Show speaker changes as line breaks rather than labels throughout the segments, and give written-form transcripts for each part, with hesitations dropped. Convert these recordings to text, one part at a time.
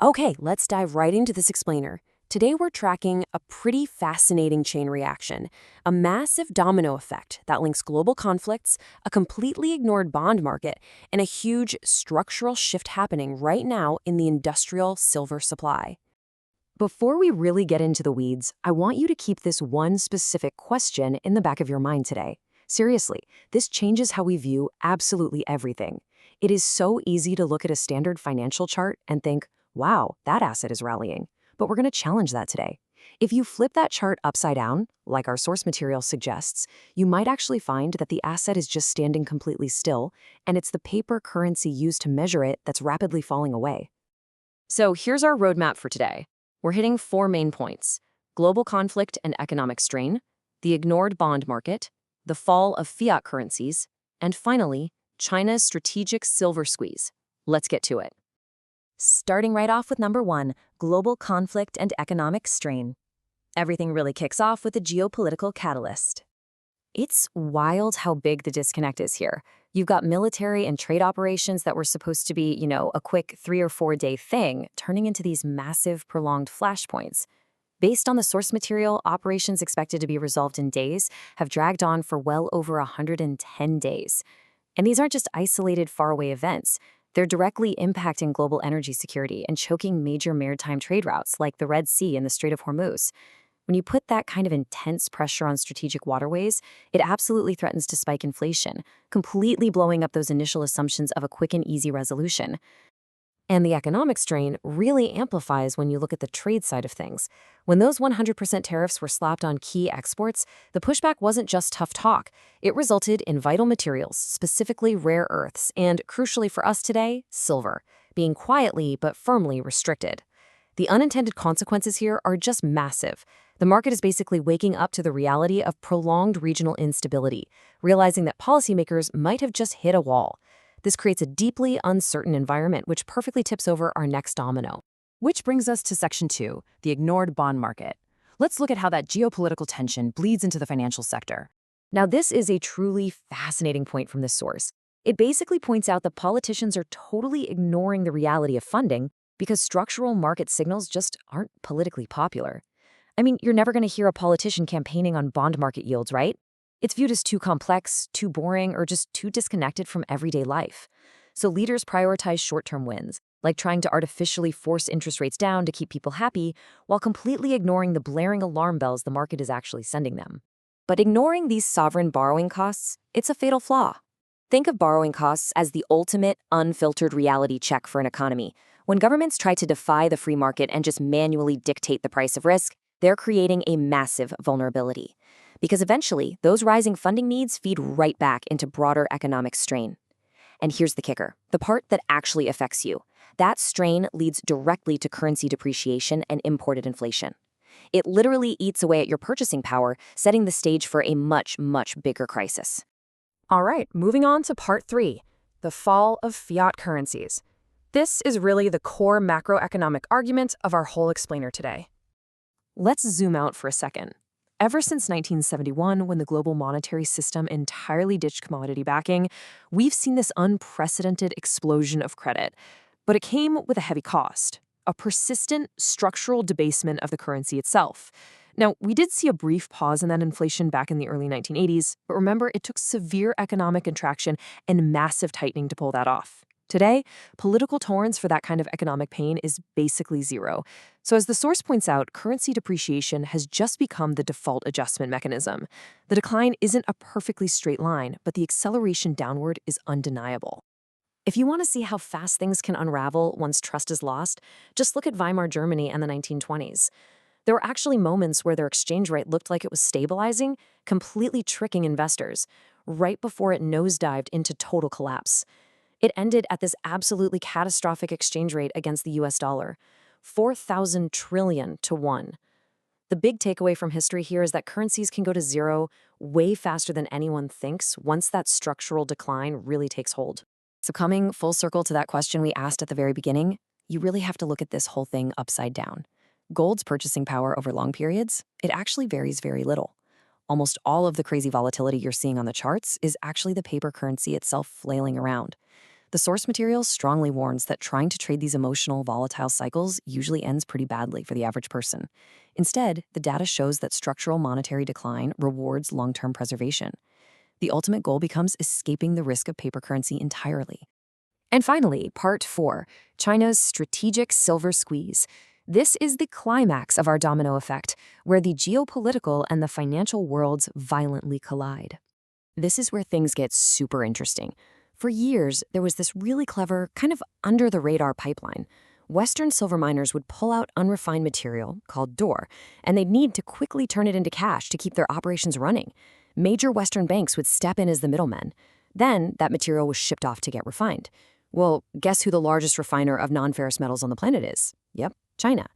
Okay, let's dive right into this explainer. Today we're tracking a pretty fascinating chain reaction, a massive domino effect that links global conflicts, a completely ignored bond market, and a huge structural shift happening right now in the industrial silver supply. Before we really get into the weeds, I want you to keep this one specific question in the back of your mind today. Seriously, this changes how we view absolutely everything. It is so easy to look at a standard financial chart and think, wow, that asset is rallying. But we're going to challenge that today. If you flip that chart upside down, like our source material suggests, you might actually find that the asset is just standing completely still, and it's the paper currency used to measure it that's rapidly falling away. So here's our roadmap for today. We're hitting four main points: global conflict and economic strain, the ignored bond market, the fall of fiat currencies, and finally, China's strategic silver squeeze. Let's get to it. Starting right off with number one, global conflict and economic strain. Everything really kicks off with a geopolitical catalyst. It's wild how big the disconnect is here. You've got military and trade operations that were supposed to be, a quick 3 or 4 day thing, turning into these massive, prolonged flashpoints. Based on the source material, operations expected to be resolved in days have dragged on for well over 110 days. And these aren't just isolated, faraway events. They're directly impacting global energy security and choking major maritime trade routes like the Red Sea and the Strait of Hormuz. When you put that kind of intense pressure on strategic waterways, it absolutely threatens to spike inflation, completely blowing up those initial assumptions of a quick and easy resolution. And the economic strain really amplifies when you look at the trade side of things. When those 100% tariffs were slapped on key exports, the pushback wasn't just tough talk. It resulted in vital materials, specifically rare earths, and crucially for us today, silver, being quietly but firmly restricted. The unintended consequences here are just massive. The market is basically waking up to the reality of prolonged regional instability, realizing that policymakers might have just hit a wall. This creates a deeply uncertain environment, which perfectly tips over our next domino.
Which brings us to Section 2, the ignored bond market. Let's look at how that geopolitical tension bleeds into the financial sector.
Now, this is a truly fascinating point from this source. It basically points out that politicians are totally ignoring the reality of funding because structural market signals just aren't politically popular. I mean, you're never going to hear a politician campaigning on bond market yields, right? It's viewed as too complex, too boring, or just too disconnected from everyday life. So leaders prioritize short-term wins, like trying to artificially force interest rates down to keep people happy, while completely ignoring the blaring alarm bells the market is actually sending them. But ignoring these sovereign borrowing costs, it's a fatal flaw. Think of borrowing costs as the ultimate, unfiltered reality check for an economy. When governments try to defy the free market and just manually dictate the price of risk, they're creating a massive vulnerability. Because eventually, those rising funding needs feed right back into broader economic strain. And here's the kicker, the part that actually affects you. That strain leads directly to currency depreciation and imported inflation. It literally eats away at your purchasing power, setting the stage for a much, much bigger crisis.
All right, moving on to part 3, the fall of fiat currencies. This is really the core macroeconomic argument of our whole explainer today. Let's zoom out for a second. Ever since 1971, when the global monetary system entirely ditched commodity backing, we've seen this unprecedented explosion of credit. But it came with a heavy cost, a persistent structural debasement of the currency itself. Now, we did see a brief pause in that inflation back in the early 1980s, but remember, it took severe economic contraction and massive tightening to pull that off. Today, political tolerance for that kind of economic pain is basically zero. So as the source points out, currency depreciation has just become the default adjustment mechanism. The decline isn't a perfectly straight line, but the acceleration downward is undeniable. If you want to see how fast things can unravel once trust is lost, just look at Weimar Germany and the 1920s. There were actually moments where their exchange rate looked like it was stabilizing, completely tricking investors, right before it nosedived into total collapse. It ended at this absolutely catastrophic exchange rate against the US dollar, 4,000 trillion to 1. The big takeaway from history here is that currencies can go to zero way faster than anyone thinks once that structural decline really takes hold. So coming full circle to that question we asked at the very beginning, you really have to look at this whole thing upside down. Gold's purchasing power over long periods, it actually varies very little. Almost all of the crazy volatility you're seeing on the charts is actually the paper currency itself flailing around.
The source material strongly warns that trying to trade these emotional, volatile cycles usually ends pretty badly for the average person. Instead, the data shows that structural monetary decline rewards long-term preservation. The ultimate goal becomes escaping the risk of paper currency entirely. And finally, part 4, China's strategic silver squeeze. This is the climax of our domino effect, where the geopolitical and the financial worlds violently collide. This is where things get super interesting. For years, there was this really clever, kind of under-the-radar pipeline. Western silver miners would pull out unrefined material, called doré, and they'd need to quickly turn it into cash to keep their operations running. Major Western banks would step in as the middlemen. Then, that material was shipped off to get refined. Well, guess who the largest refiner of non-ferrous metals on the planet is? Yep, China.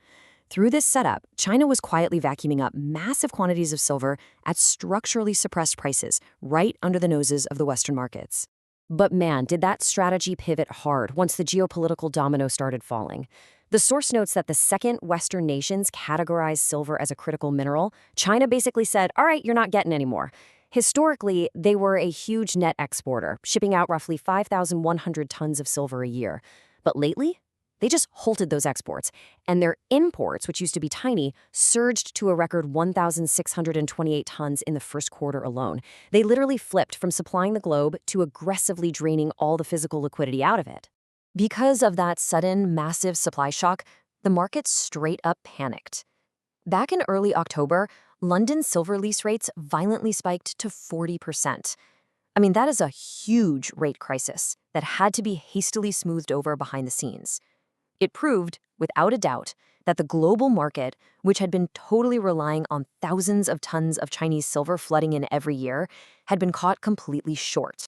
Through this setup, China was quietly vacuuming up massive quantities of silver at structurally suppressed prices right under the noses of the Western markets. But man, did that strategy pivot hard once the geopolitical domino started falling. The source notes that the second Western nations categorized silver as a critical mineral, China basically said, all right, you're not getting any more. Historically, they were a huge net exporter, shipping out roughly 5,100 tons of silver a year. But lately, they just halted those exports, and their imports, which used to be tiny, surged to a record 1,628 tons in the first quarter alone. They literally flipped from supplying the globe to aggressively draining all the physical liquidity out of it. Because of that sudden, massive supply shock, the market straight up panicked. Back in early October, London's silver lease rates violently spiked to 40%. I mean, that is a huge rate crisis that had to be hastily smoothed over behind the scenes. It proved, without a doubt, that the global market, which had been totally relying on thousands of tons of Chinese silver flooding in every year, had been caught completely short.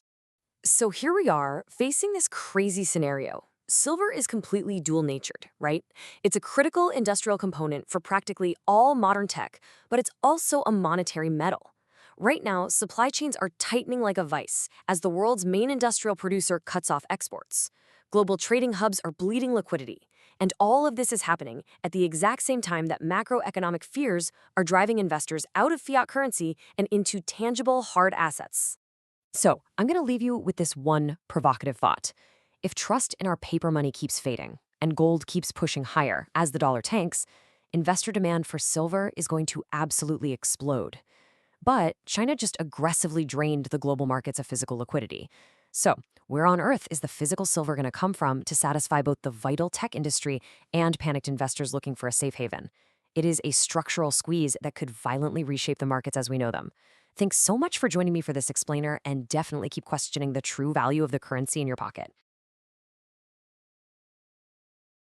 So here we are, facing this crazy scenario. Silver is completely dual-natured, right? It's a critical industrial component for practically all modern tech, but it's also a monetary metal. Right now, supply chains are tightening like a vice as the world's main industrial producer cuts off exports. Global trading hubs are bleeding liquidity, and all of this is happening at the exact same time that macroeconomic fears are driving investors out of fiat currency and into tangible, hard assets. So, I'm going to leave you with this one provocative thought. If trust in our paper money keeps fading and gold keeps pushing higher as the dollar tanks, investor demand for silver is going to absolutely explode. But China just aggressively drained the global markets of physical liquidity. So, where on earth is the physical silver going to come from to satisfy both the vital tech industry and panicked investors looking for a safe haven? It is a structural squeeze that could violently reshape the markets as we know them. Thanks so much for joining me for this explainer, and definitely keep questioning the true value of the currency in your pocket.